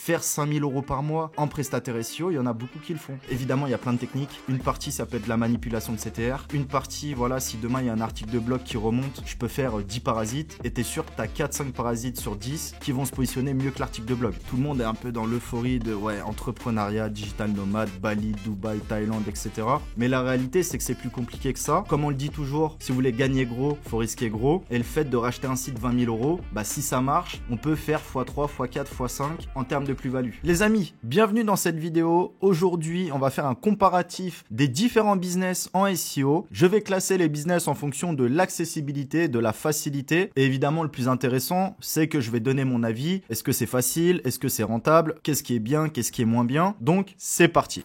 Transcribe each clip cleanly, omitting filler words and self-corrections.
faire 5000 € par mois en prestataire SEO, il y en a beaucoup qui le font. Évidemment, il y a plein de techniques. Une partie, ça peut être la manipulation de CTR. Une partie, voilà, si demain il y a un article de blog qui remonte, je peux faire 10 parasites et t'es sûr que t'as 4-5 parasites sur 10 qui vont se positionner mieux que l'article de blog. Tout le monde est un peu dans l'euphorie de entrepreneuriat, digital nomade, Bali, Dubaï, Thaïlande, etc. Mais la réalité, c'est que c'est plus compliqué que ça. Comme on le dit toujours, si vous voulez gagner gros, faut risquer gros. Et le fait de racheter un site 20 000 €, bah si ça marche, on peut faire x3, x4, x5 en termes de plus-value. Les amis, bienvenue dans cette vidéo. Aujourd'hui, on va faire un comparatif des différents business en SEO. Je vais classer les business en fonction de l'accessibilité, de la facilité. Et évidemment, le plus intéressant, c'est que je vais donner mon avis. Est-ce que c'est facile? Est-ce que c'est rentable? Qu'est-ce qui est bien? Qu'est-ce qui est moins bien? Donc, c'est parti.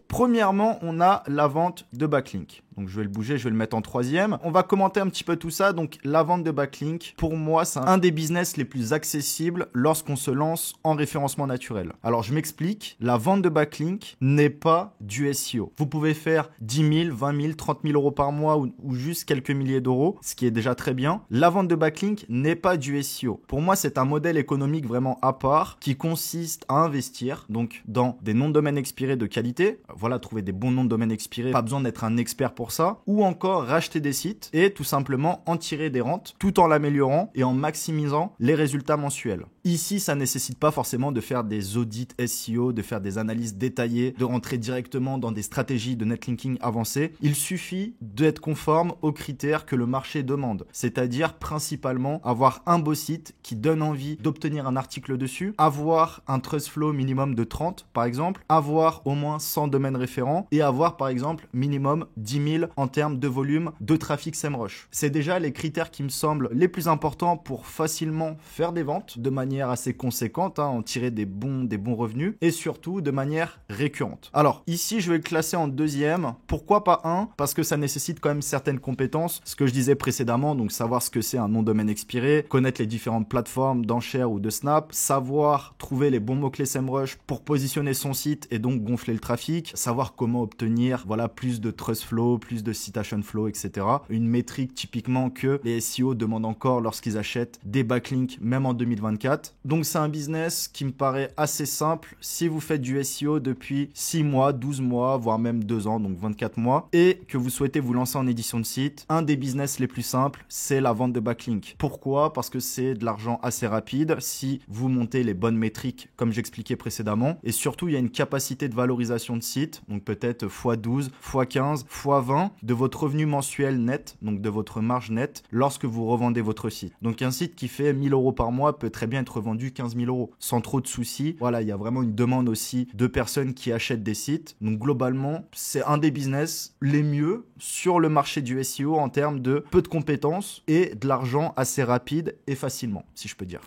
Premièrement, on a la vente de backlink. Donc, je vais le bouger, je vais le mettre en troisième. On va commenter un petit peu tout ça. Donc, la vente de backlink, pour moi, c'est un des business les plus accessibles lorsqu'on se lance en référencement naturel. Alors, je m'explique. La vente de backlink n'est pas du SEO. Vous pouvez faire 10 000, 20 000, 30 000 € par mois ou juste quelques milliers d'euros, ce qui est déjà très bien. La vente de backlink n'est pas du SEO. Pour moi, c'est un modèle économique vraiment à part qui consiste à investir donc dans des noms de domaine expirés de qualité. Voilà, trouver des bons noms de domaine expirés. Pas besoin d'être un expert pour ça, ou encore racheter des sites et tout simplement en tirer des rentes tout en l'améliorant et en maximisant les résultats mensuels. Ici, ça nécessite pas forcément de faire des audits SEO, de faire des analyses détaillées, de rentrer directement dans des stratégies de netlinking avancées. Il suffit d'être conforme aux critères que le marché demande, c'est-à-dire principalement avoir un beau site qui donne envie d'obtenir un article dessus, avoir un trust flow minimum de 30 par exemple, avoir au moins 100 domaines référents et avoir par exemple minimum 10 000 en termes de volume de trafic SEMrush. C'est déjà les critères qui me semblent les plus importants pour facilement faire des ventes de manière assez conséquente, en tirer des bons revenus et surtout de manière récurrente. Alors ici, je vais le classer en deuxième. Pourquoi pas un? Parce que ça nécessite quand même certaines compétences. Ce que je disais précédemment, donc savoir ce que c'est un nom de domaine expiré, connaître les différentes plateformes d'enchères ou de Snap, savoir trouver les bons mots-clés SEMrush pour positionner son site et donc gonfler le trafic, savoir comment obtenir plus de trust flow, plus de citation flow, etc. Une métrique typiquement que les SEO demandent encore lorsqu'ils achètent des backlinks, même en 2024. Donc c'est un business qui me paraît assez simple si vous faites du SEO depuis 6 mois, 12 mois, voire même 2 ans, donc 24 mois, et que vous souhaitez vous lancer en édition de site. Un des business les plus simples, c'est la vente de backlinks. Pourquoi? Parce que c'est de l'argent assez rapide si vous montez les bonnes métriques, comme j'expliquais précédemment. Et surtout, il y a une capacité de valorisation de site, donc peut-être x12, x15, x20 de votre revenu mensuel net, donc de votre marge nette, lorsque vous revendez votre site. Donc un site qui fait 1000 € par mois peut très bien être vendu 15 000 € sans trop de soucis. Voilà, il y a vraiment une demande aussi de personnes qui achètent des sites. Donc globalement, c'est un des business les mieux sur le marché du SEO en termes de peu de compétences et de l'argent assez rapide et facilement, si je peux dire.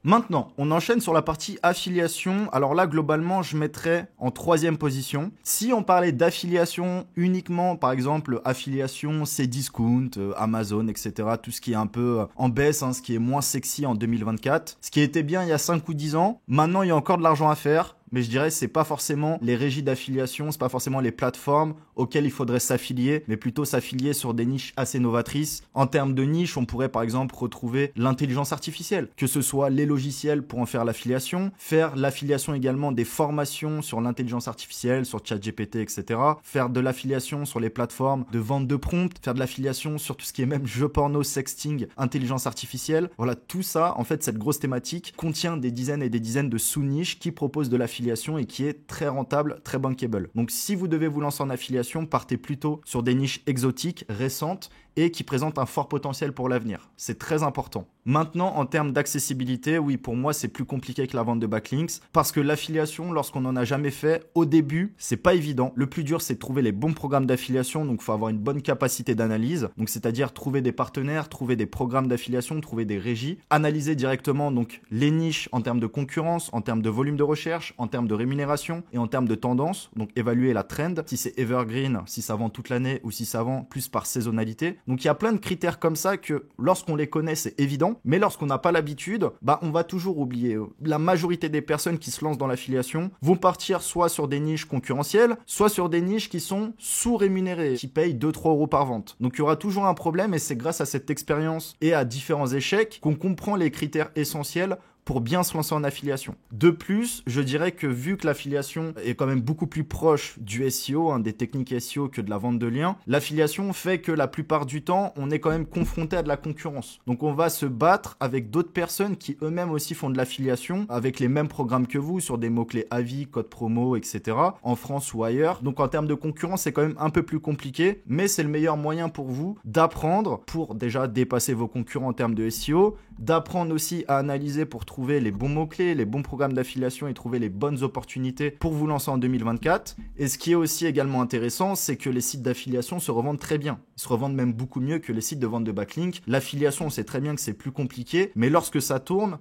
Maintenant, on enchaîne sur la partie affiliation. Alors là, globalement, je mettrais en troisième position. Si on parlait d'affiliation uniquement, par exemple, affiliation, Cdiscount, Amazon, etc., tout ce qui est un peu en baisse, ce qui est moins sexy en 2024, ce qui était bien il y a 5 ou 10 ans, maintenant, il y a encore de l'argent à faire. Mais je dirais c'est pas forcément les régies d'affiliation, c'est pas forcément les plateformes auxquelles il faudrait s'affilier, mais plutôt s'affilier sur des niches assez novatrices. En termes de niche, on pourrait par exemple retrouver l'intelligence artificielle, que ce soit les logiciels pour en faire l'affiliation également des formations sur l'intelligence artificielle, sur ChatGPT, etc. Faire de l'affiliation sur les plateformes de vente de prompts, faire de l'affiliation sur tout ce qui est même jeux porno, sexting, intelligence artificielle. Voilà, tout ça, en fait, cette grosse thématique contient des dizaines et des dizaines de sous-niches qui proposent de l'affiliation et qui est très rentable, très bankable. Donc si vous devez vous lancer en affiliation, partez plutôt sur des niches exotiques, récentes et qui présentent un fort potentiel pour l'avenir. C'est très important. Maintenant, en termes d'accessibilité, oui, pour moi, c'est plus compliqué que la vente de backlinks parce que l'affiliation, lorsqu'on n'en a jamais fait, au début, c'est pas évident. Le plus dur, c'est de trouver les bons programmes d'affiliation. Donc, il faut avoir une bonne capacité d'analyse. Donc, c'est-à-dire trouver des partenaires, trouver des programmes d'affiliation, trouver des régies, analyser directement donc les niches en termes de concurrence, en termes de volume de recherche, en termes de rémunération et en termes de tendance. Donc, évaluer la trend, si c'est evergreen, si ça vend toute l'année ou si ça vend plus par saisonnalité. Donc il y a plein de critères comme ça que lorsqu'on les connaît, c'est évident, mais lorsqu'on n'a pas l'habitude, on va toujours oublier. La majorité des personnes qui se lancent dans l'affiliation vont partir soit sur des niches concurrentielles, soit sur des niches qui sont sous-rémunérées, qui payent 2-3 euros par vente. Donc il y aura toujours un problème et c'est grâce à cette expérience et à différents échecs qu'on comprend les critères essentiels pour bien se lancer en affiliation. De plus, je dirais que vu que l'affiliation est quand même beaucoup plus proche du SEO, des techniques SEO que de la vente de liens, l'affiliation fait que la plupart du temps, on est quand même confronté à de la concurrence. Donc on va se battre avec d'autres personnes qui eux-mêmes aussi font de l'affiliation, avec les mêmes programmes que vous, sur des mots-clés avis, code promo, etc., en France ou ailleurs. Donc en termes de concurrence, c'est quand même un peu plus compliqué, mais c'est le meilleur moyen pour vous d'apprendre, pour déjà dépasser vos concurrents en termes de SEO, d'apprendre aussi à analyser pour trouver les bons mots-clés, les bons programmes d'affiliation et trouver les bonnes opportunités pour vous lancer en 2024. Et ce qui est aussi également intéressant, c'est que les sites d'affiliation se revendent très bien. Ils se revendent même beaucoup mieux que les sites de vente de backlink. L'affiliation, on sait très bien que c'est plus compliqué, mais lorsque ça tourne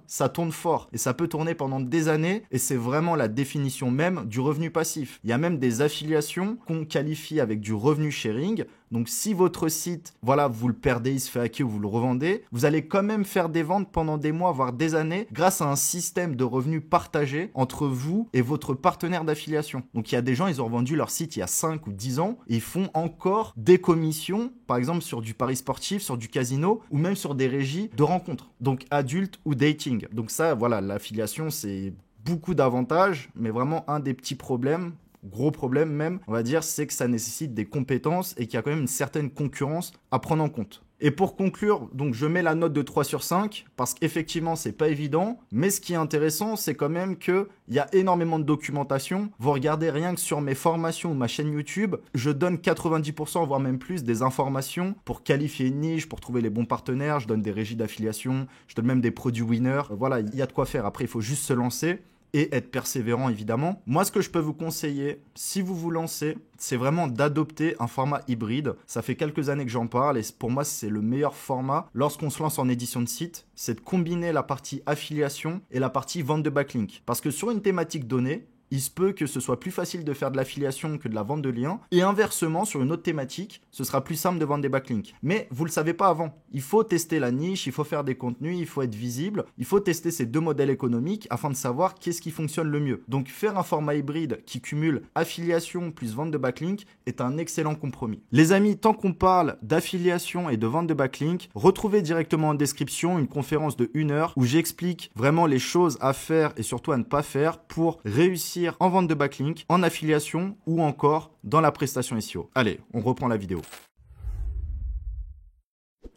fort. Et ça peut tourner pendant des années et c'est vraiment la définition même du revenu passif. Il y a même des affiliations qu'on qualifie avec du revenu sharing. Donc si votre site, vous le perdez, il se fait hacker ou vous le revendez, vous allez quand même faire des ventes pendant des mois, voire des années, grâce à un système de revenus partagé entre vous et votre partenaire d'affiliation. Donc il y a des gens, ils ont revendu leur site il y a 5 ou 10 ans et ils font encore des commissions, par exemple sur du pari sportif, sur du casino ou même sur des régies de rencontres, donc adultes ou dating. Donc ça, l'affiliation, c'est beaucoup d'avantages, mais vraiment un des petits problèmes, gros problème même, on va dire, c'est que ça nécessite des compétences et qu'il y a quand même une certaine concurrence à prendre en compte. Et pour conclure, donc je mets la note de 3 sur 5 parce qu'effectivement, c'est pas évident. Mais ce qui est intéressant, c'est quand même qu'il y a énormément de documentation. Vous regardez rien que sur mes formations ou ma chaîne YouTube, je donne 90%, voire même plus, des informations pour qualifier une niche, pour trouver les bons partenaires. Je donne des régies d'affiliation, je donne même des produits winners. Voilà, il y a de quoi faire. Après, il faut juste se lancer et être persévérant évidemment. Moi, ce que je peux vous conseiller, si vous vous lancez, c'est vraiment d'adopter un format hybride. Ça fait quelques années que j'en parle et pour moi, c'est le meilleur format lorsqu'on se lance en édition de site, c'est de combiner la partie affiliation et la partie vente de backlink. Parce que sur une thématique donnée, il se peut que ce soit plus facile de faire de l'affiliation que de la vente de liens. Et inversement, sur une autre thématique, ce sera plus simple de vendre des backlinks. Mais vous ne le savez pas avant. Il faut tester la niche, il faut faire des contenus, il faut être visible. Il faut tester ces deux modèles économiques afin de savoir qu'est-ce qui fonctionne le mieux. Donc faire un format hybride qui cumule affiliation plus vente de backlinks est un excellent compromis. Les amis, tant qu'on parle d'affiliation et de vente de backlinks, retrouvez directement en description une conférence de 1 heure où j'explique vraiment les choses à faire et surtout à ne pas faire pour réussir en vente de backlink, en affiliation ou encore dans la prestation SEO. Allez, on reprend la vidéo.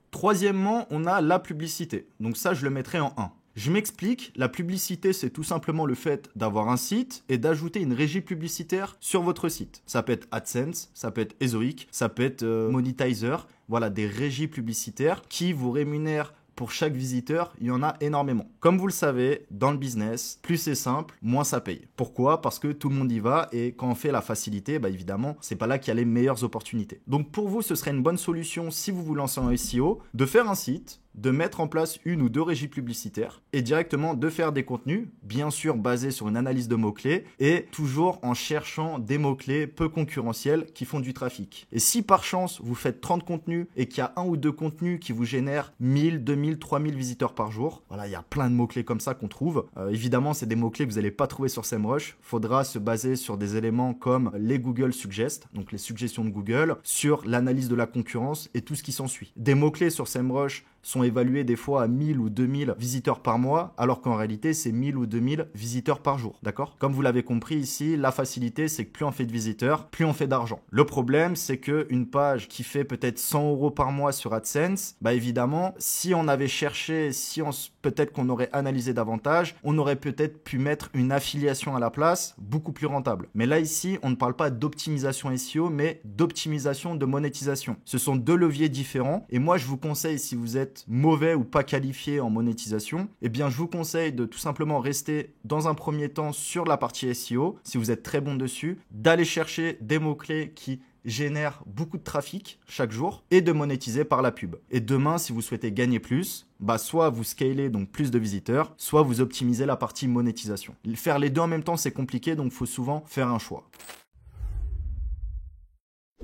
Troisièmement, on a la publicité. Donc ça, je le mettrai en 1. Je m'explique, la publicité, c'est tout simplement le fait d'avoir un site et d'ajouter une régie publicitaire sur votre site. Ça peut être AdSense, ça peut être Ezoic, ça peut être Monetizer. Voilà, des régies publicitaires qui vous rémunèrent. Pour chaque visiteur, il y en a énormément. Comme vous le savez, dans le business, plus c'est simple, moins ça paye. Pourquoi ? Parce que tout le monde y va et quand on fait la facilité, évidemment, c'est pas là qu'il y a les meilleures opportunités. Donc pour vous, ce serait une bonne solution si vous vous lancez en SEO, de faire un site, de mettre en place 1 ou 2 régies publicitaires et directement de faire des contenus, bien sûr basés sur une analyse de mots-clés et toujours en cherchant des mots-clés peu concurrentiels qui font du trafic. Et si par chance vous faites 30 contenus et qu'il y a 1 ou 2 contenus qui vous génèrent 1000, 2000, 3000 visiteurs par jour, voilà, il y a plein de mots-clés comme ça qu'on trouve. Évidemment, c'est des mots-clés que vous n'allez pas trouver sur SEMrush. Faudra se baser sur des éléments comme les Google Suggest, donc les suggestions de Google, sur l'analyse de la concurrence et tout ce qui s'ensuit. Des mots-clés sur SEMrush sont évalués des fois à 1000 ou 2000 visiteurs par mois, alors qu'en réalité, c'est 1000 ou 2000 visiteurs par jour. D'accord ? Comme vous l'avez compris ici, la facilité, c'est que plus on fait de visiteurs, plus on fait d'argent. Le problème, c'est qu'une page qui fait peut-être 100 € par mois sur AdSense, évidemment, si on avait cherché, peut-être qu'on aurait analysé davantage, on aurait peut-être pu mettre une affiliation à la place, beaucoup plus rentable. Mais là, ici, on ne parle pas d'optimisation SEO, mais d'optimisation de monétisation. Ce sont 2 leviers différents. Et moi, je vous conseille, si vous êtes mauvais ou pas qualifié en monétisation, eh bien je vous conseille de tout simplement rester dans un premier temps sur la partie SEO, si vous êtes très bon dessus, d'aller chercher des mots-clés qui génèrent beaucoup de trafic chaque jour et de monétiser par la pub. Et demain, si vous souhaitez gagner plus, soit vous scalez donc plus de visiteurs, soit vous optimisez la partie monétisation. Faire les deux en même temps, c'est compliqué, donc il faut souvent faire un choix.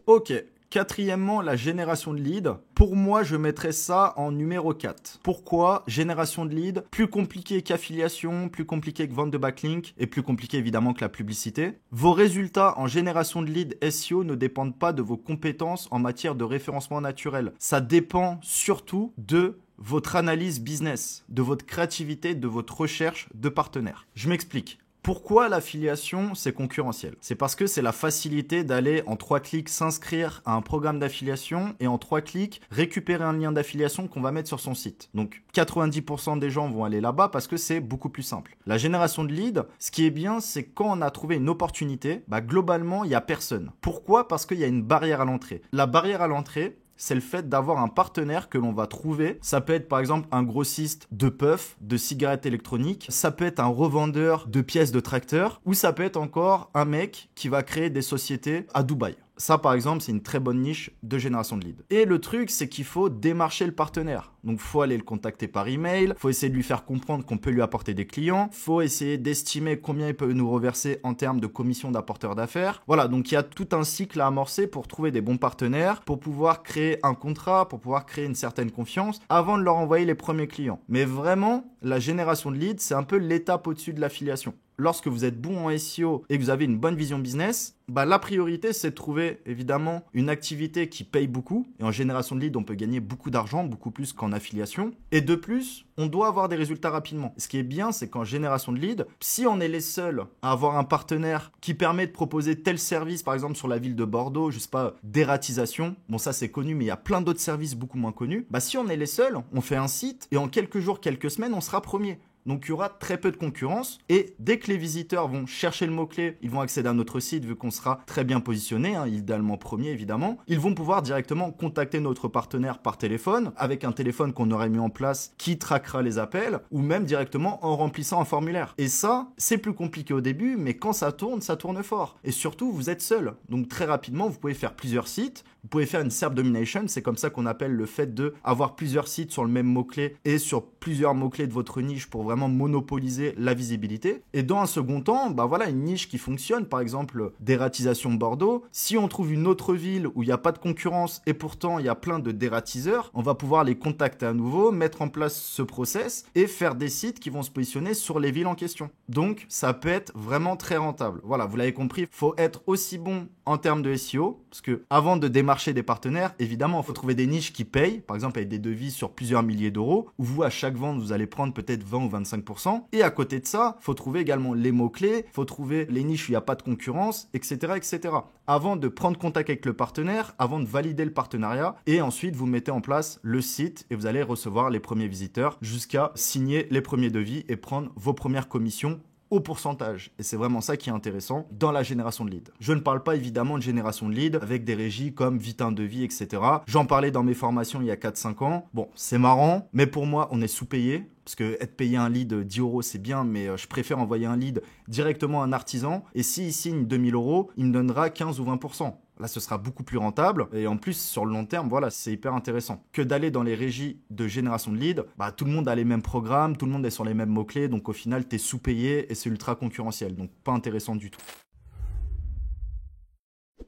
Ok, Quatrièmement, la génération de leads. Pour moi, je mettrais ça en numéro 4. Pourquoi? Génération de leads, plus compliqué qu'affiliation, plus compliqué que vente de backlink et plus compliqué évidemment que la publicité. Vos résultats en génération de leads SEO ne dépendent pas de vos compétences en matière de référencement naturel. Ça dépend surtout de votre analyse business, de votre créativité, de votre recherche de partenaires. Je m'explique. Pourquoi l'affiliation, c'est concurrentiel? C'est parce que c'est la facilité d'aller en 3 clics s'inscrire à un programme d'affiliation et en 3 clics récupérer un lien d'affiliation qu'on va mettre sur son site. Donc 90% des gens vont aller là-bas parce que c'est beaucoup plus simple. La génération de leads, ce qui est bien, c'est quand on a trouvé une opportunité, globalement, il n'y a personne. Pourquoi? Parce qu'il y a une barrière à l'entrée. La barrière à l'entrée, c'est le fait d'avoir un partenaire que l'on va trouver. Ça peut être par exemple un grossiste de puffs, de cigarettes électroniques. Ça peut être un revendeur de pièces de tracteur. Ou ça peut être encore un mec qui va créer des sociétés à Dubaï. Ça, par exemple, c'est une très bonne niche de génération de leads. Et le truc, c'est qu'il faut démarcher le partenaire. Donc, il faut aller le contacter par email. Il faut essayer de lui faire comprendre qu'on peut lui apporter des clients. Il faut essayer d'estimer combien il peut nous reverser en termes de commission d'apporteur d'affaires. Voilà, donc il y a tout un cycle à amorcer pour trouver des bons partenaires, pour pouvoir créer un contrat, pour pouvoir créer une certaine confiance avant de leur envoyer les premiers clients. Mais vraiment, la génération de leads, c'est un peu l'étape au-dessus de l'affiliation. Lorsque vous êtes bon en SEO et que vous avez une bonne vision business, la priorité, c'est de trouver évidemment une activité qui paye beaucoup. Et en génération de leads, on peut gagner beaucoup d'argent, beaucoup plus qu'en affiliation. Et de plus, on doit avoir des résultats rapidement. Ce qui est bien, c'est qu'en génération de leads, si on est les seuls à avoir un partenaire qui permet de proposer tel service, par exemple sur la ville de Bordeaux, je sais pas, d'ératisation, bon ça c'est connu, mais il y a plein d'autres services beaucoup moins connus. Si on est les seuls, on fait un site et en quelques jours, quelques semaines, on sera premier. Donc, il y aura très peu de concurrence. Et dès que les visiteurs vont chercher le mot-clé, ils vont accéder à notre site vu qu'on sera très bien positionné, idéalement premier évidemment. Ils vont pouvoir directement contacter notre partenaire par téléphone, avec un téléphone qu'on aurait mis en place qui traquera les appels, ou même directement en remplissant un formulaire. Et ça, c'est plus compliqué au début, mais quand ça tourne fort. Et surtout, vous êtes seul. Donc, très rapidement, vous pouvez faire plusieurs sites. Vous pouvez faire une SERP domination, c'est comme ça qu'on appelle le fait d'avoir plusieurs sites sur le même mot-clé et sur plusieurs mots-clés de votre niche pour vraiment monopoliser la visibilité. Et dans un second temps, une niche qui fonctionne, par exemple dératisation Bordeaux. Si on trouve une autre ville où il n'y a pas de concurrence et pourtant il y a plein de dératiseurs, on va pouvoir les contacter à nouveau, mettre en place ce process et faire des sites qui vont se positionner sur les villes en question. Donc ça peut être vraiment très rentable. Voilà, vous l'avez compris, il faut être aussi bon en termes de SEO, parce que avant de démarcher des partenaires, évidemment, il faut trouver des niches qui payent, par exemple avec des devis sur plusieurs milliers d'euros, où vous, à chaque vente, vous allez prendre peut-être 20 ou 25%. Et à côté de ça, il faut trouver également les mots-clés, il faut trouver les niches où il n'y a pas de concurrence, etc., etc. Avant de prendre contact avec le partenaire, avant de valider le partenariat, et ensuite, vous mettez en place le site et vous allez recevoir les premiers visiteurs jusqu'à signer les premiers devis et prendre vos premières commissions au pourcentage. Et c'est vraiment ça qui est intéressant dans la génération de leads. Je ne parle pas évidemment de génération de leads avec des régies comme Vite un devis, etc. J'en parlais dans mes formations il y a 4-5 ans. Bon, c'est marrant, mais pour moi, on est sous-payé. Parce que être payé un lead 10 euros, c'est bien, mais je préfère envoyer un lead directement à un artisan. Et s'il signe 2000 euros, il me donnera 15 ou 20%. Là, ce sera beaucoup plus rentable. Et en plus, sur le long terme, voilà, c'est hyper intéressant. Que d'aller dans les régies de génération de leads, tout le monde a les mêmes programmes, tout le monde est sur les mêmes mots-clés. Donc au final, tu es sous-payé et c'est ultra concurrentiel. Donc pas intéressant du tout.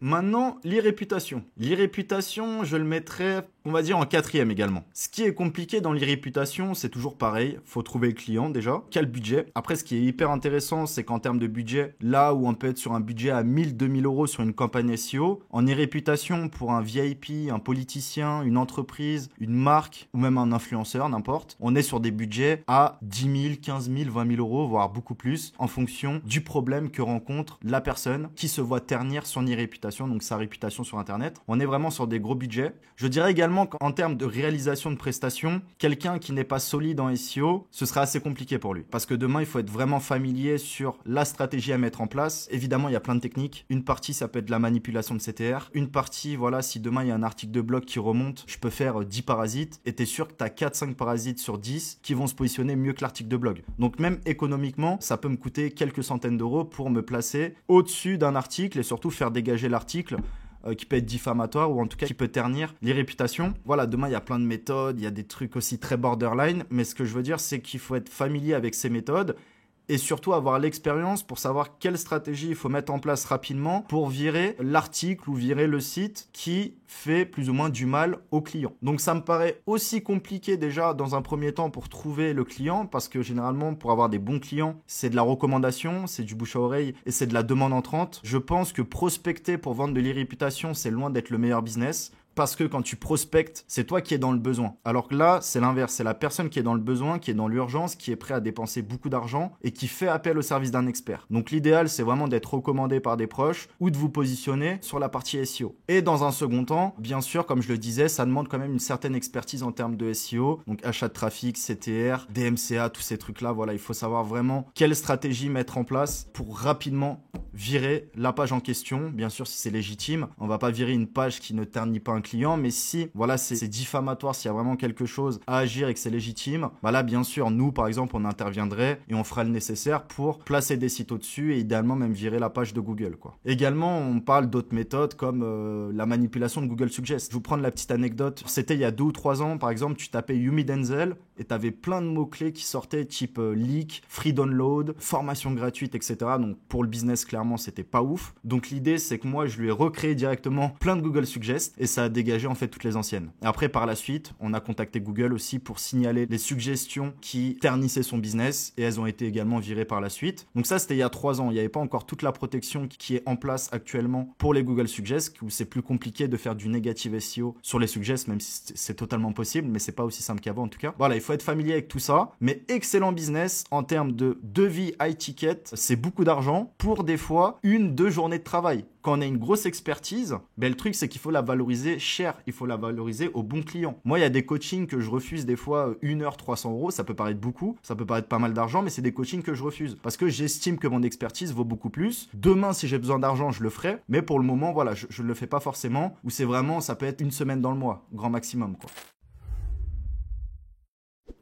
Maintenant, l'e-réputation. L'e-réputation, je le mettrais, on va dire, en 4e également. Ce qui est compliqué dans l'e-réputation, c'est toujours pareil. Faut trouver le client déjà. Quel budget? Après, ce qui est hyper intéressant, c'est qu'en termes de budget, là où on peut être sur un budget à 1000-2000 euros sur une campagne SEO, en e-réputation, pour un VIP, un politicien, une entreprise, une marque ou même un influenceur, n'importe, on est sur des budgets à 10 000, 15 000, 20 000 euros, voire beaucoup plus, en fonction du problème que rencontre la personne qui se voit ternir son e-réputation, donc sa réputation sur Internet. On est vraiment sur des gros budgets. Je dirais également qu'en termes de réalisation de prestations, quelqu'un qui n'est pas solide en SEO, ce sera assez compliqué pour lui. Parce que demain, il faut être vraiment familier sur la stratégie à mettre en place. Évidemment, il y a plein de techniques. Une partie, ça peut être la manipulation de CTR. Une partie, voilà, si demain, il y a un article de blog qui remonte, je peux faire 10 parasites et tu es sûr que tu as 4-5 parasites sur 10 qui vont se positionner mieux que l'article de blog. Donc même économiquement, ça peut me coûter quelques centaines d'euros pour me placer au-dessus d'un article et surtout faire dégager l'article qui peut être diffamatoire ou en tout cas qui peut ternir les réputations. Voilà, demain il y a plein de méthodes, il y a des trucs aussi très borderline, mais ce que je veux dire c'est qu'il faut être familier avec ces méthodes et surtout avoir l'expérience pour savoir quelle stratégie il faut mettre en place rapidement pour virer l'article ou virer le site qui fait plus ou moins du mal au client. Donc ça me paraît aussi compliqué déjà dans un premier temps pour trouver le client, parce que généralement pour avoir des bons clients, c'est de la recommandation, c'est du bouche à oreille et c'est de la demande entrante. Je pense que prospecter pour vendre de l'e-réputation, c'est loin d'être le meilleur business. Parce que quand tu prospectes, c'est toi qui es dans le besoin. Alors que là, c'est l'inverse. C'est la personne qui est dans le besoin, qui est dans l'urgence, qui est prêt à dépenser beaucoup d'argent et qui fait appel au service d'un expert. Donc l'idéal, c'est vraiment d'être recommandé par des proches ou de vous positionner sur la partie SEO. Et dans un second temps, bien sûr, comme je le disais, ça demande quand même une certaine expertise en termes de SEO. Donc achat de trafic, CTR, DMCA, tous ces trucs-là. Voilà, il faut savoir vraiment quelle stratégie mettre en place pour rapidement virer la page en question. Bien sûr, si c'est légitime, on va pas virer une page qui ne ternit pas un client, mais si voilà c'est diffamatoire, s'il y a vraiment quelque chose à agir et que c'est légitime, bah là bien sûr nous par exemple on interviendrait et on fera le nécessaire pour placer des sites au-dessus et idéalement même virer la page de Google quoi. Également on parle d'autres méthodes comme la manipulation de Google Suggest. Je vous prends la petite anecdote, c'était il y a 2 ou 3 ans par exemple, tu tapais Yumi Denzel et tu avais plein de mots-clés qui sortaient type leak, free download, formation gratuite, etc. Donc pour le business clairement c'était pas ouf. Donc l'idée c'est que moi je lui ai recréé directement plein de Google Suggest et ça a dégagé en fait toutes les anciennes. Et après par la suite on a contacté Google aussi pour signaler les suggestions qui ternissaient son business et elles ont été également virées par la suite. Donc ça c'était il y a 3 ans, il n'y avait pas encore toute la protection qui est en place actuellement pour les Google Suggest, où c'est plus compliqué de faire du negative SEO sur les Suggest, même si c'est totalement possible, mais c'est pas aussi simple qu'avant en tout cas. Voilà, il faut être familier avec tout ça, mais excellent business en termes de devis high ticket, c'est beaucoup d'argent pour des fois 1-2 journées de travail. Quand on a une grosse expertise, le truc c'est qu'il faut la valoriser cher, il faut la valoriser au bon client. Moi il y a des coachings que je refuse des fois 1 heure 300 €, ça peut paraître beaucoup, ça peut paraître pas mal d'argent, mais c'est des coachings que je refuse parce que j'estime que mon expertise vaut beaucoup plus. Demain si j'ai besoin d'argent je le ferai, mais pour le moment voilà je ne le fais pas forcément, ou c'est vraiment ça peut être 1 semaine dans le mois, grand maximum quoi.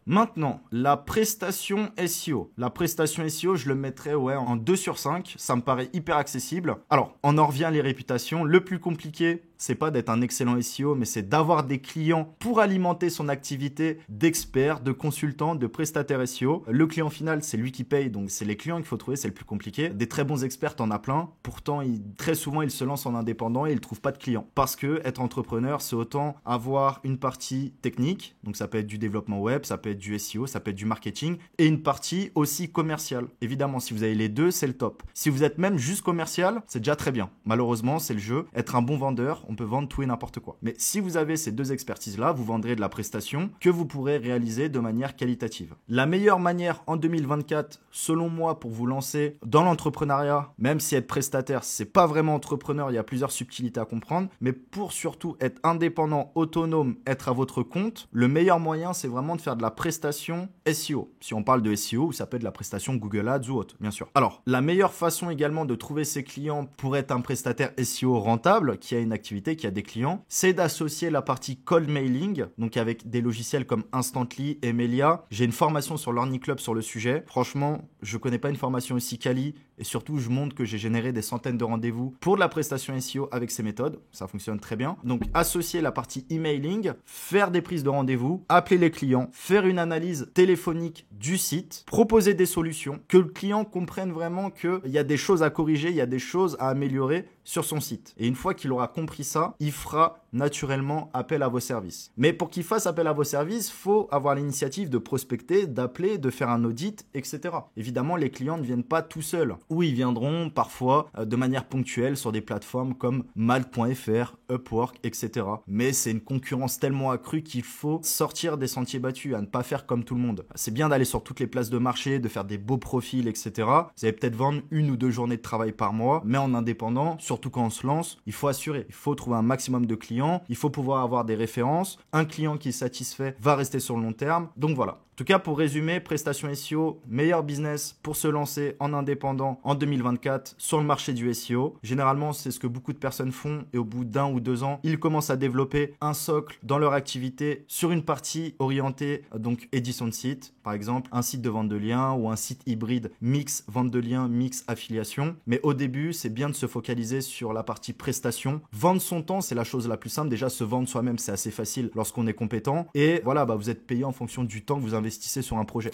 Maintenant, la prestation SEO. La prestation SEO, je le mettrais en 2 sur 5. Ça me paraît hyper accessible. Alors, on en revient à les réputations. Le plus compliqué, c'est pas d'être un excellent SEO, mais c'est d'avoir des clients pour alimenter son activité d'expert, de consultant, de prestataire SEO. Le client final, c'est lui qui paye, donc c'est les clients qu'il faut trouver, c'est le plus compliqué. Des très bons experts, t'en as plein. Pourtant, très souvent, ils se lancent en indépendant et ils trouvent pas de clients. Parce que être entrepreneur, c'est autant avoir une partie technique, donc ça peut être du développement web, ça peut être du SEO, ça peut être du marketing, et une partie aussi commerciale. Évidemment, si vous avez les deux, c'est le top. Si vous êtes même juste commercial, c'est déjà très bien. Malheureusement, c'est le jeu. Être un bon vendeur, on peut vendre tout et n'importe quoi. Mais si vous avez ces deux expertises-là, vous vendrez de la prestation que vous pourrez réaliser de manière qualitative. La meilleure manière en 2024, selon moi, pour vous lancer dans l'entrepreneuriat, même si être prestataire, c'est pas vraiment entrepreneur, il y a plusieurs subtilités à comprendre, mais pour surtout être indépendant, autonome, être à votre compte, le meilleur moyen, c'est vraiment de faire de la prestation SEO. Si on parle de SEO, ça peut être de la prestation Google Ads ou autre, bien sûr. Alors, la meilleure façon également de trouver ses clients pour être un prestataire SEO rentable, qui a une activité, qui a des clients, c'est d'associer la partie cold mailing, donc avec des logiciels comme Instantly, Emaillia. J'ai une formation sur Learning Club sur le sujet. Franchement, je connais pas une formation aussi quali, et surtout, je montre que j'ai généré des centaines de rendez-vous pour de la prestation SEO avec ces méthodes. Ça fonctionne très bien. Donc, associer la partie emailing, faire des prises de rendez-vous, appeler les clients, faire une analyse téléphonique du site, proposer des solutions, que le client comprenne vraiment qu'il y a des choses à corriger, il y a des choses à améliorer sur son site. Et une fois qu'il aura compris ça, il fera naturellement appel à vos services. Mais pour qu'il fasse appel à vos services, il faut avoir l'initiative de prospecter, d'appeler, de faire un audit, etc. Évidemment, les clients ne viennent pas tout seuls. Ou ils viendront parfois de manière ponctuelle sur des plateformes comme Malt.fr, Upwork, etc. Mais c'est une concurrence tellement accrue qu'il faut sortir des sentiers battus, à ne pas faire comme tout le monde. C'est bien d'aller sur toutes les places de marché, de faire des beaux profils, etc. Vous allez peut-être vendre 1 ou 2 journées de travail par mois, mais en indépendant, surtout quand on se lance, il faut assurer. Il faut trouver un maximum de clients, il faut pouvoir avoir des références. Un client qui est satisfait va rester sur le long terme. Donc voilà. En tout cas, pour résumer, prestation SEO, meilleur business pour se lancer en indépendant en 2024 sur le marché du SEO. Généralement, c'est ce que beaucoup de personnes font et au bout d'1 ou 2 ans, ils commencent à développer un socle dans leur activité sur une partie orientée, donc édition de site, par exemple, un site de vente de liens ou un site hybride mix vente de liens, mix affiliation. Mais au début, c'est bien de se focaliser sur la partie prestation. Vendre son temps, c'est la chose la plus simple. Déjà, se vendre soi-même, c'est assez facile lorsqu'on est compétent. Et voilà, vous êtes payé en fonction du temps que vous investissez sur un projet.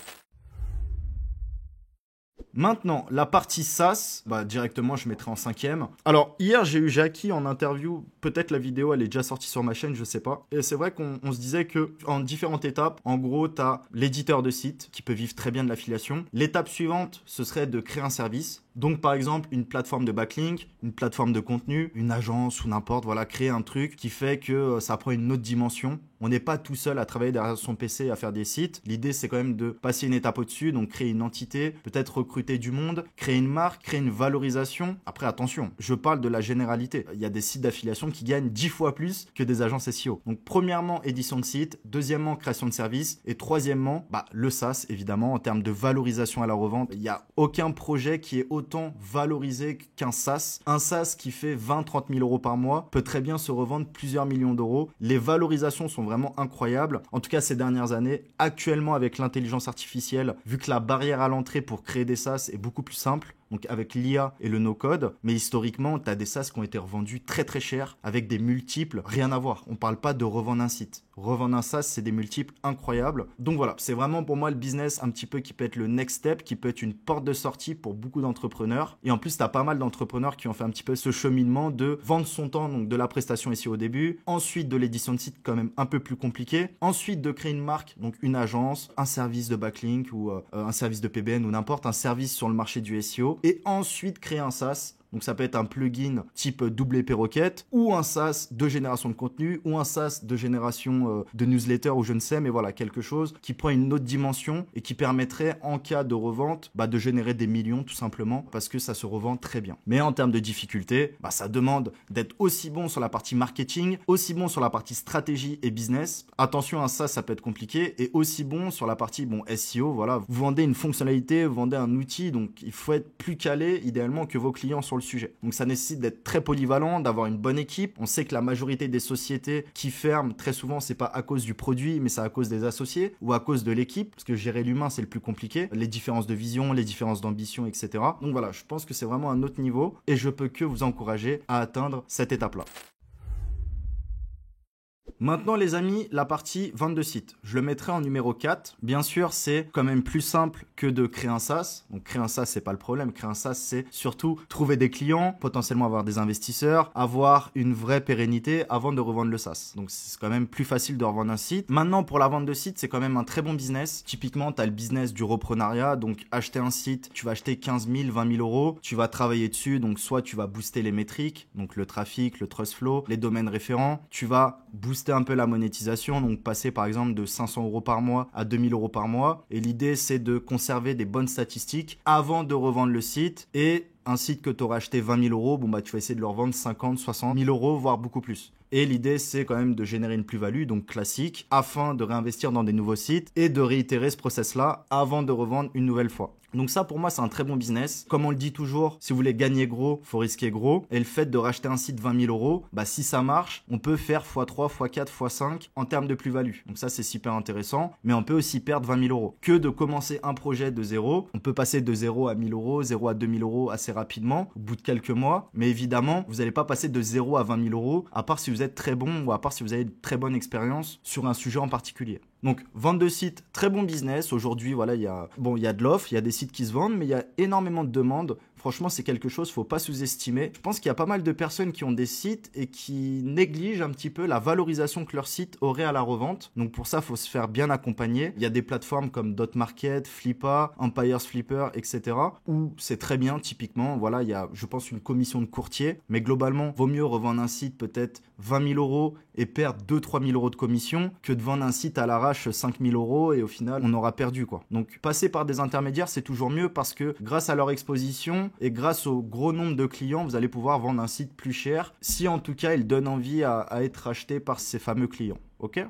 Maintenant, la partie SaaS, bah, directement, je mettrai en 5e. Alors, hier, j'ai eu Jackie en interview. Peut-être la vidéo, elle est déjà sortie sur ma chaîne, je sais pas. Et c'est vrai qu'on se disait que en différentes étapes, en gros, tu as l'éditeur de site qui peut vivre très bien de l'affiliation. L'étape suivante, ce serait de créer un service. Donc, par exemple, une plateforme de backlink, une plateforme de contenu, une agence ou n'importe, voilà, créer un truc qui fait que ça prend une autre dimension. On n'est pas tout seul à travailler derrière son PC à faire des sites. L'idée, c'est quand même de passer une étape au-dessus, donc créer une entité, peut-être recruter du monde, créer une marque, créer une valorisation. Après, attention, je parle de la généralité. Il y a des sites d'affiliation qui gagnent 10 fois plus que des agences SEO. Donc, premièrement, édition de site. Deuxièmement, création de service. Et troisièmement, le SaaS, évidemment, en termes de valorisation à la revente. Il n'y a aucun projet qui est autant valorisé qu'un SaaS. Un SaaS qui fait 20-30 000 euros par mois peut très bien se revendre plusieurs millions d'euros. Les valorisations sont vraiment incroyables. En tout cas, ces dernières années, actuellement avec l'intelligence artificielle, vu que la barrière à l'entrée pour créer des SaaS est beaucoup plus simple, donc avec l'IA et le no-code, mais historiquement, tu as des SaaS qui ont été revendus très très cher avec des multiples, rien à voir. On parle pas de revendre un site. Revendre un SaaS, c'est des multiples incroyables. Donc voilà, c'est vraiment pour moi le business un petit peu qui peut être le next step, qui peut être une porte de sortie pour beaucoup d'entrepreneurs. Et en plus, tu as pas mal d'entrepreneurs qui ont fait un petit peu ce cheminement de vendre son temps, donc de la prestation SEO au début, ensuite de l'édition de site quand même un peu plus compliqué, ensuite de créer une marque, donc une agence, un service de backlink ou un service de PBN ou n'importe, un service sur le marché du SEO, et ensuite créer un SaaS. Donc ça peut être un plugin type WP Rocket ou un SaaS de génération de contenu ou un SaaS de génération de newsletter ou je ne sais, mais voilà, quelque chose qui prend une autre dimension et qui permettrait en cas de revente de générer des millions tout simplement parce que ça se revend très bien. Mais en termes de difficulté, ça demande d'être aussi bon sur la partie marketing, aussi bon sur la partie stratégie et business. Attention à ça, ça peut être compliqué et aussi bon sur la partie SEO. Voilà, vous vendez une fonctionnalité, vous vendez un outil, donc il faut être plus calé idéalement que vos clients sur le sujet. Donc ça nécessite d'être très polyvalent, d'avoir une bonne équipe. On sait que la majorité des sociétés qui ferment, très souvent, c'est pas à cause du produit, mais c'est à cause des associés ou à cause de l'équipe, parce que gérer l'humain, c'est le plus compliqué. Les différences de vision, les différences d'ambition, etc. Donc voilà, je pense que c'est vraiment un autre niveau et je peux que vous encourager à atteindre cette étape-là. Maintenant les amis, la partie vente de site. Je le mettrai en numéro 4. Bien sûr, c'est quand même plus simple que de créer un SaaS. Donc créer un SaaS, c'est pas le problème. Créer un SaaS, c'est surtout trouver des clients, potentiellement avoir des investisseurs, avoir une vraie pérennité avant de revendre le SaaS. Donc c'est quand même plus facile de revendre un site. Maintenant, pour la vente de site, c'est quand même un très bon business. Typiquement, tu as le business du reprenariat. Donc acheter un site, tu vas acheter 15 000, 20 000 euros. Tu vas travailler dessus. Donc soit tu vas booster les métriques, donc le trafic, le trust flow, les domaines référents. Tu vas booster un peu la monétisation, donc passer par exemple de 500 euros par mois à 2000 euros par mois. Et l'idée, c'est de conserver des bonnes statistiques avant de revendre le site. Et un site que tu auras acheté 20 000 euros, tu vas essayer de le revendre 50, 60 000 euros, voire beaucoup plus. Et l'idée, c'est quand même de générer une plus-value, donc classique, afin de réinvestir dans des nouveaux sites et de réitérer ce process-là avant de revendre une nouvelle fois. Donc ça, pour moi, c'est un très bon business. Comme on le dit toujours, si vous voulez gagner gros, faut risquer gros. Et le fait de racheter un site 20 000 euros, si ça marche, on peut faire x3, x4, x5 en termes de plus-value. Donc ça, c'est super intéressant. Mais on peut aussi perdre 20 000 euros. Que de commencer un projet de zéro. On peut passer de 0 à 1000 euros, 0 à 2000 euros assez rapidement, au bout de quelques mois. Mais évidemment, vous n'allez pas passer de 0 à 20 000 euros, à part si vous êtes très bon ou à part si vous avez une très bonne expérience sur un sujet en particulier. Donc, vente de sites, très bon business. Aujourd'hui, voilà, il y a de l'offre, il y a des sites qui se vendent, mais il y a énormément de demandes. Franchement, c'est quelque chose qu'il ne faut pas sous-estimer. Je pense qu'il y a pas mal de personnes qui ont des sites et qui négligent un petit peu la valorisation que leur site aurait à la revente. Donc, pour ça, il faut se faire bien accompagner. Il y a des plateformes comme Dotmarket, Flippa, Empires Flipper, etc. où c'est très bien, typiquement. Voilà, il y a, je pense, une commission de courtier. Mais globalement, vaut mieux revendre un site peut-être 20 000 euros et perdre 2-3 000 euros de commission que de vendre un site à l'arrache 5 000 euros et au final, on aura perdu, quoi. Donc, passer par des intermédiaires, c'est toujours mieux parce que grâce à leur exposition et grâce au gros nombre de clients, vous allez pouvoir vendre un site plus cher si en tout cas, il donne envie à être acheté par ces fameux clients. Ok ?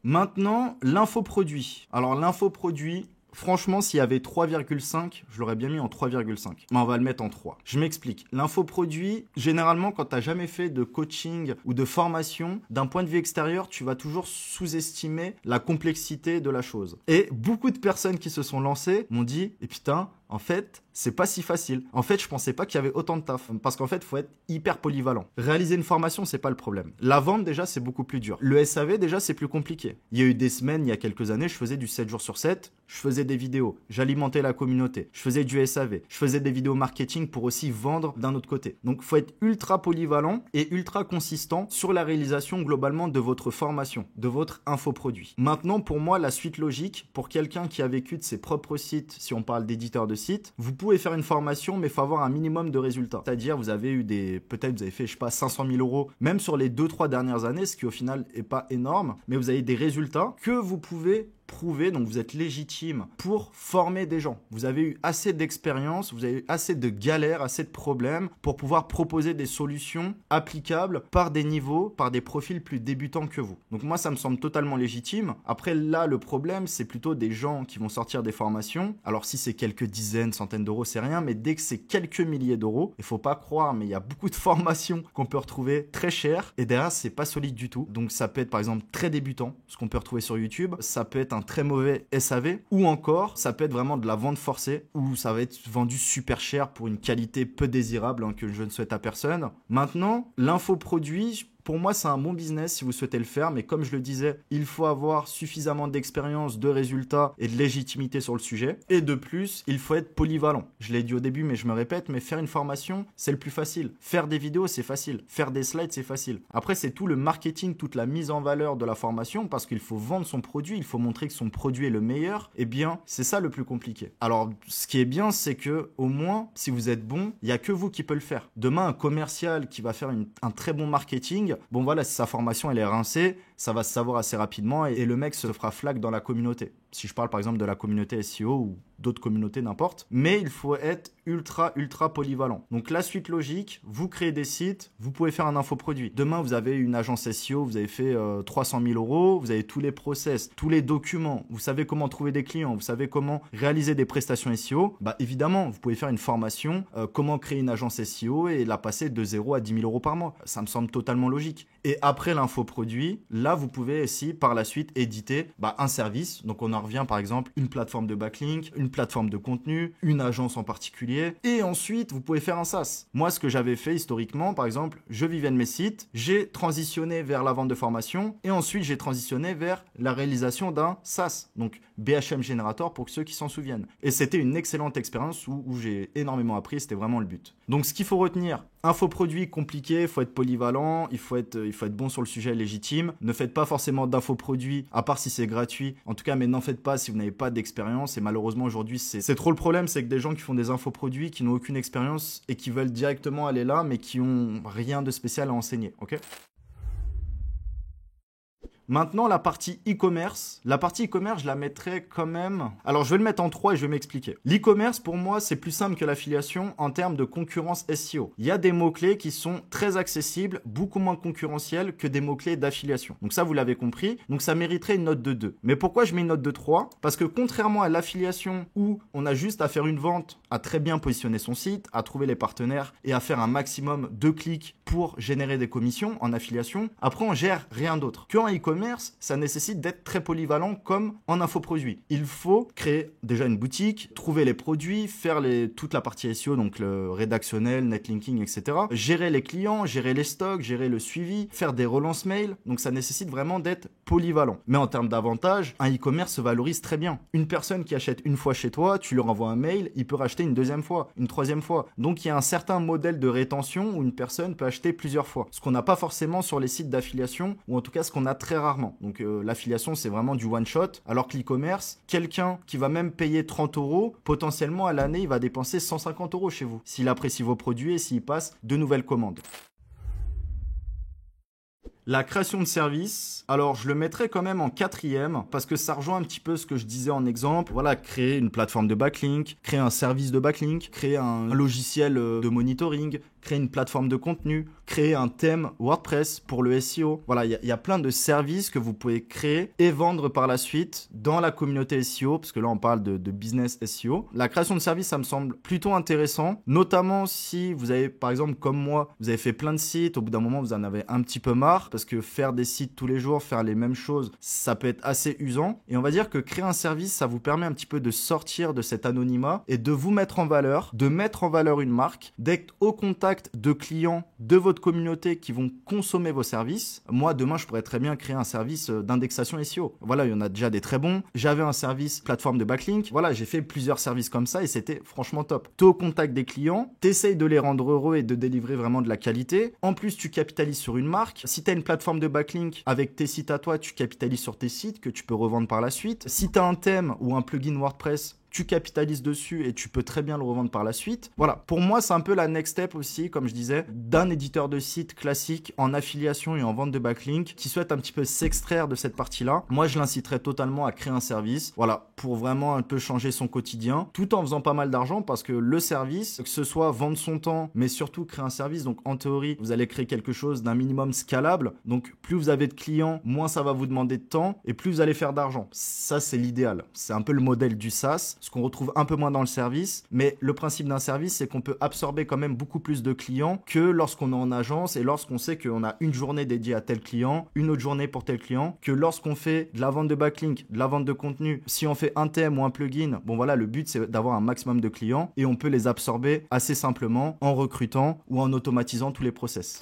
Maintenant, l'infoproduit. Alors, l'infoproduit, franchement, s'il y avait 3,5, je l'aurais bien mis en 3,5. Mais on va le mettre en 3. Je m'explique. L'infoproduit, généralement, quand tu n'as jamais fait de coaching ou de formation, d'un point de vue extérieur, tu vas toujours sous-estimer la complexité de la chose. Et beaucoup de personnes qui se sont lancées m'ont dit « Et putain, En fait, c'est pas si facile. En fait, je pensais pas qu'il y avait autant de taf. Parce qu'en fait, faut être hyper polyvalent. Réaliser une formation, c'est pas le problème. La vente, déjà, c'est beaucoup plus dur. Le SAV, déjà, c'est plus compliqué. Il y a eu des semaines, il y a quelques années, je faisais du 7 jours sur 7. Je faisais des vidéos. J'alimentais la communauté. Je faisais du SAV. Je faisais des vidéos marketing pour aussi vendre d'un autre côté. Donc, faut être ultra polyvalent et ultra consistant sur la réalisation globalement de votre formation, de votre infoproduit. Maintenant, pour moi, la suite logique, pour quelqu'un qui a vécu de ses propres sites, si on parle d'éditeur de sites, vous pouvez faire une formation, mais il faut avoir un minimum de résultats. C'est-à-dire, vous avez eu peut-être vous avez fait, je sais pas, 500 000 euros, même sur les 2-3 dernières années, ce qui au final est pas énorme, mais vous avez des résultats que vous pouvez prouver, donc vous êtes légitime pour former des gens. Vous avez eu assez d'expérience, vous avez eu assez de galères, assez de problèmes pour pouvoir proposer des solutions applicables par des niveaux, par des profils plus débutants que vous. Donc moi, ça me semble totalement légitime. Après, là, le problème, c'est plutôt des gens qui vont sortir des formations. Alors si c'est quelques dizaines, centaines d'euros, c'est rien, mais dès que c'est quelques milliers d'euros, il faut pas croire, mais il y a beaucoup de formations qu'on peut retrouver très chères et derrière, c'est pas solide du tout. Donc ça peut être par exemple très débutant, ce qu'on peut retrouver sur YouTube. Ça peut être un très mauvais SAV, ou encore ça peut être vraiment de la vente forcée où ça va être vendu super cher pour une qualité peu désirable que je ne souhaite à personne. Maintenant, l'infoproduit, pour moi, c'est un bon business si vous souhaitez le faire, mais comme je le disais, il faut avoir suffisamment d'expérience, de résultats et de légitimité sur le sujet. Et de plus, il faut être polyvalent. Je l'ai dit au début, mais je me répète, mais faire une formation, c'est le plus facile. Faire des vidéos, c'est facile. Faire des slides, c'est facile. Après, c'est tout le marketing, toute la mise en valeur de la formation, parce qu'il faut vendre son produit, il faut montrer que son produit est le meilleur. Eh bien, c'est ça le plus compliqué. Alors, ce qui est bien, c'est que au moins, si vous êtes bon, il n'y a que vous qui peut le faire. Demain, un commercial qui va faire un très bon marketing, bon voilà, si sa formation elle est rincée, ça va se savoir assez rapidement et le mec se fera flag dans la communauté. Si je parle par exemple de la communauté SEO ou d'autres communautés, n'importe. Mais il faut être ultra polyvalent. Donc la suite logique, vous créez des sites, vous pouvez faire un infoproduit. Demain, vous avez une agence SEO, vous avez fait 300 000 euros, vous avez tous les process, tous les documents, vous savez comment trouver des clients, vous savez comment réaliser des prestations SEO. Bah évidemment, vous pouvez faire une formation, comment créer une agence SEO et la passer de 0 à 10 000 euros par mois. Ça me semble totalement logique. Et après l'infoproduit, là, vous pouvez aussi par la suite éditer un service. Donc on en revient par exemple une plateforme de backlink, une plateforme de contenu, une agence en particulier. Et ensuite, vous pouvez faire un SaaS. Moi, ce que j'avais fait historiquement, par exemple, je vivais de mes sites, j'ai transitionné vers la vente de formation et ensuite j'ai transitionné vers la réalisation d'un SaaS. Donc BHM Generator pour ceux qui s'en souviennent. Et c'était une excellente expérience où j'ai énormément appris, c'était vraiment le but. Donc ce qu'il faut retenir, infoproduit compliqué, il faut être polyvalent, il faut être bon sur le sujet légitime. Ne faites pas forcément d'infoproduit, à part si c'est gratuit. En tout cas, mais n'en faites pas si vous n'avez pas d'expérience. Et malheureusement, aujourd'hui, c'est trop le problème, c'est que des gens qui font des infoproduits, qui n'ont aucune expérience et qui veulent directement aller là, mais qui ont rien de spécial à enseigner, ok ? Maintenant, la partie e-commerce. La partie e-commerce, je la mettrais quand même... Alors, je vais le mettre en 3 et je vais m'expliquer. L'e-commerce, pour moi, c'est plus simple que l'affiliation en termes de concurrence SEO. Il y a des mots-clés qui sont très accessibles, beaucoup moins concurrentiels que des mots-clés d'affiliation. Donc ça, vous l'avez compris. Donc ça mériterait une note de 2. Mais pourquoi je mets une note de 3 ? Parce que contrairement à l'affiliation où on a juste à faire une vente, à très bien positionner son site, à trouver les partenaires et à faire un maximum de clics pour générer des commissions en affiliation, après, on gère rien d'autre. Qu'en e-commerce, ça nécessite d'être très polyvalent comme en infoproduit. Il faut créer déjà une boutique, trouver les produits, faire toute la partie SEO, donc le rédactionnel, netlinking, etc. Gérer les clients, gérer les stocks, gérer le suivi, faire des relances mail. Donc ça nécessite vraiment d'être polyvalent. Mais en termes d'avantages, un e-commerce se valorise très bien. Une personne qui achète une fois chez toi, tu lui envoies un mail, il peut racheter une deuxième fois, une troisième fois. Donc il y a un certain modèle de rétention où une personne peut acheter plusieurs fois. Ce qu'on n'a pas forcément sur les sites d'affiliation, ou en tout cas ce qu'on a très rarement. Donc l'affiliation, c'est vraiment du one shot, alors que l'e-commerce, quelqu'un qui va même payer 30 euros, potentiellement à l'année, il va dépenser 150 euros chez vous, s'il apprécie vos produits et s'il passe de nouvelles commandes. La création de services, alors je le mettrais quand même en 4e parce que ça rejoint un petit peu ce que je disais en exemple. Voilà, créer une plateforme de backlink, créer un service de backlink, créer un logiciel de monitoring, créer une plateforme de contenu, créer un thème WordPress pour le SEO. Voilà, il y a plein de services que vous pouvez créer et vendre par la suite dans la communauté SEO, parce que là, on parle de business SEO. La création de services, ça me semble plutôt intéressant, notamment si vous avez, par exemple, comme moi, vous avez fait plein de sites, au bout d'un moment, vous en avez un petit peu marre, parce que faire des sites tous les jours, faire les mêmes choses, ça peut être assez usant. Et on va dire que créer un service, ça vous permet un petit peu de sortir de cet anonymat et de vous mettre en valeur, de mettre en valeur une marque, d'être au contact de clients de votre communauté qui vont consommer vos services. Moi, demain, je pourrais très bien créer un service d'indexation SEO. Voilà, il y en a déjà des très bons. J'avais un service plateforme de backlink. Voilà, j'ai fait plusieurs services comme ça et c'était franchement top. Tu es au contact des clients, tu essayes de les rendre heureux et de délivrer vraiment de la qualité. En plus, tu capitalises sur une marque. Si tu as une plateforme de backlink avec tes sites à toi, tu capitalises sur tes sites que tu peux revendre par la suite. Si tu as un thème ou un plugin WordPress, tu capitalises dessus et tu peux très bien le revendre par la suite. Voilà, pour moi, c'est un peu la next step aussi, comme je disais, d'un éditeur de site classique en affiliation et en vente de backlink qui souhaite un petit peu s'extraire de cette partie-là. Moi, je l'inciterais totalement à créer un service, voilà, pour vraiment un peu changer son quotidien, tout en faisant pas mal d'argent parce que le service, que ce soit vendre son temps, mais surtout créer un service, donc en théorie, vous allez créer quelque chose d'un minimum scalable. Donc, plus vous avez de clients, moins ça va vous demander de temps et plus vous allez faire d'argent. Ça, c'est l'idéal. C'est un peu le modèle du SaaS. Ce qu'on retrouve un peu moins dans le service, mais le principe d'un service, c'est qu'on peut absorber quand même beaucoup plus de clients que lorsqu'on est en agence et lorsqu'on sait qu'on a une journée dédiée à tel client, une autre journée pour tel client, que lorsqu'on fait de la vente de backlink, de la vente de contenu, si on fait un thème ou un plugin, bon voilà, le but c'est d'avoir un maximum de clients et on peut les absorber assez simplement en recrutant ou en automatisant tous les process.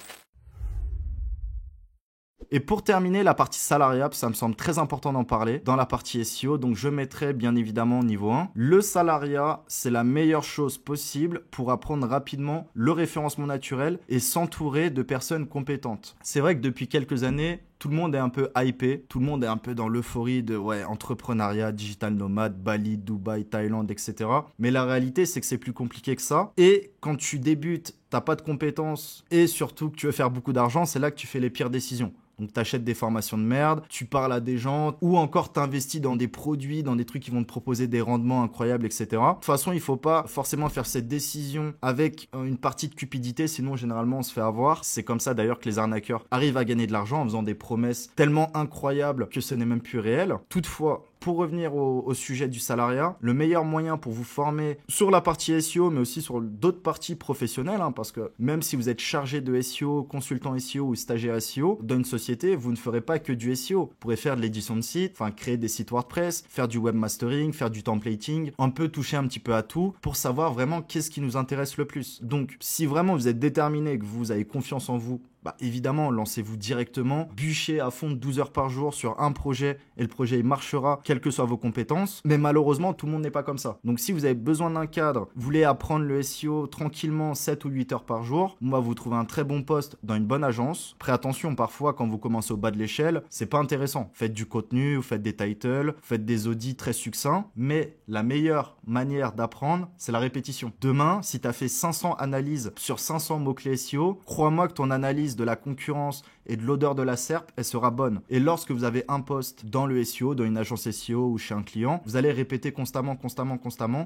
Et pour terminer, la partie salariat, ça me semble très important d'en parler dans la partie SEO. Donc, je mettrai bien évidemment niveau 1. Le salariat, c'est la meilleure chose possible pour apprendre rapidement le référencement naturel et s'entourer de personnes compétentes. C'est vrai que depuis quelques années, tout le monde est un peu hypé, tout le monde est un peu dans l'euphorie de entrepreneuriat, digital nomade, Bali, Dubaï, Thaïlande, etc. Mais la réalité, c'est que c'est plus compliqué que ça. Et quand tu débutes, t'as pas de compétences et surtout que tu veux faire beaucoup d'argent, c'est là que tu fais les pires décisions. Donc, tu achètes des formations de merde, tu parles à des gens ou encore tu investis dans des produits, dans des trucs qui vont te proposer des rendements incroyables, etc. De toute façon, il ne faut pas forcément faire cette décision avec une partie de cupidité, sinon généralement on se fait avoir. C'est comme ça d'ailleurs que les arnaqueurs arrivent à gagner de l'argent en faisant des promesses tellement incroyables que ce n'est même plus réel. Toutefois, pour revenir au sujet du salariat, le meilleur moyen pour vous former sur la partie SEO, mais aussi sur d'autres parties professionnelles, parce que même si vous êtes chargé de SEO, consultant SEO ou stagiaire SEO, dans une société, vous ne ferez pas que du SEO. Vous pourrez faire de l'édition de site, créer des sites WordPress, faire du webmastering, faire du templating, un peu toucher un petit peu à tout pour savoir vraiment qu'est-ce qui nous intéresse le plus. Donc, si vraiment vous êtes déterminé, que vous avez confiance en vous, évidemment, lancez-vous directement, bûchez à fond 12 heures par jour sur un projet et le projet il marchera, quelles que soient vos compétences. Mais malheureusement, tout le monde n'est pas comme ça. Donc, si vous avez besoin d'un cadre, vous voulez apprendre le SEO tranquillement 7 ou 8 heures par jour, vous trouvez un très bon poste dans une bonne agence. Après, attention, parfois, quand vous commencez au bas de l'échelle, c'est pas intéressant. Faites du contenu, vous faites des titles, faites des audits très succincts, mais la meilleure manière d'apprendre, c'est la répétition. Demain, si tu as fait 500 analyses sur 500 mots-clés SEO, crois-moi que ton analyse de la concurrence et de l'odeur de la SERP, elle sera bonne. Et lorsque vous avez un poste dans le SEO, dans une agence SEO ou chez un client, vous allez répéter constamment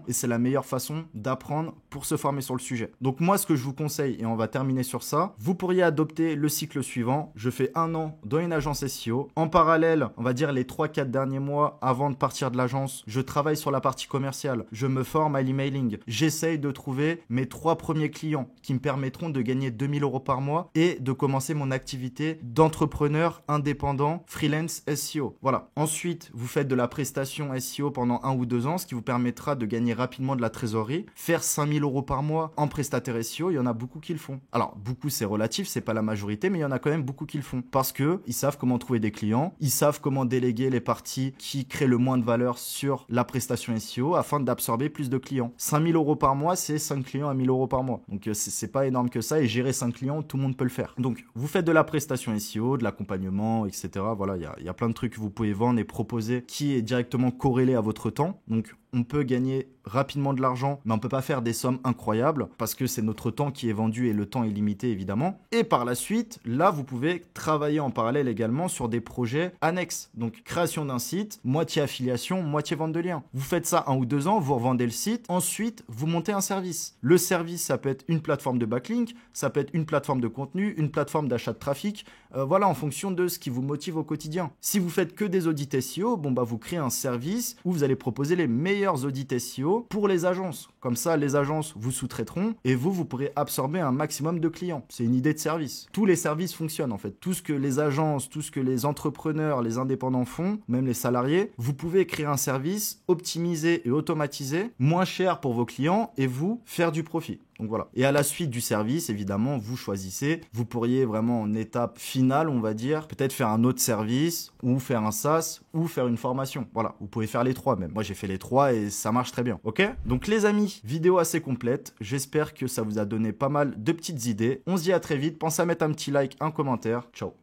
et c'est la meilleure façon d'apprendre pour se former sur le sujet. Donc moi, ce que je vous conseille, et on va terminer sur ça, vous pourriez adopter le cycle suivant. Je fais 1 an dans une agence SEO. En parallèle, on va dire les 3-4 derniers mois avant de partir de l'agence, je travaille sur la partie commerciale. Je me forme à l'emailing. J'essaye de trouver mes 3 premiers clients qui me permettront de gagner 2000 € par mois et de commencer mon activité d'entrepreneur indépendant freelance SEO. Voilà. Ensuite, vous faites de la prestation SEO pendant 1 ou 2 ans, ce qui vous permettra de gagner rapidement de la trésorerie. Faire 5000 € par mois en prestataire SEO, il y en a beaucoup qui le font. Alors, beaucoup c'est relatif, c'est pas la majorité, mais il y en a quand même beaucoup qui le font parce que ils savent comment trouver des clients, ils savent comment déléguer les parties qui créent le moins de valeur sur la prestation SEO afin d'absorber plus de clients. 5000 € par mois, c'est 5 clients à 1000 € par mois. Donc, c'est pas énorme que ça et gérer 5 clients, tout le monde peut le faire. Donc, vous faites de la prestation SEO, de l'accompagnement, etc. Voilà, il y a plein de trucs que vous pouvez vendre et proposer qui est directement corrélé à votre temps. Donc, on peut gagner rapidement de l'argent, mais on peut pas faire des sommes incroyables parce que c'est notre temps qui est vendu et le temps est limité évidemment. Et par la suite, là, vous pouvez travailler en parallèle également sur des projets annexes. Donc, création d'un site, moitié affiliation, moitié vente de liens. Vous faites ça 1 ou 2 ans, vous revendez le site. Ensuite, vous montez un service. Le service, ça peut être une plateforme de backlink, ça peut être une plateforme de contenu, une plateforme d'achat de trafic. Voilà, en fonction de ce qui vous motive au quotidien. Si vous faites que des audits SEO, bon bah vous créez un service où vous allez proposer les meilleurs audits SEO pour les agences. Comme ça, les agences vous sous-traiteront et vous pourrez absorber un maximum de clients. C'est une idée de service. Tous les services fonctionnent en fait. Tout ce que les agences, tout ce que les entrepreneurs, les indépendants font, même les salariés, vous pouvez créer un service optimisé et automatisé, moins cher pour vos clients et vous faire du profit. Donc voilà. Et à la suite du service, évidemment, vous choisissez. Vous pourriez vraiment en étape finale, on va dire, peut-être faire un autre service ou faire un SaaS ou faire une formation. Voilà. Vous pouvez faire les 3 même. Moi, j'ai fait les 3 et ça marche très bien. Ok? Donc les amis, vidéo assez complète. J'espère que ça vous a donné pas mal de petites idées. On se dit à très vite. Pensez à mettre un petit like, un commentaire. Ciao.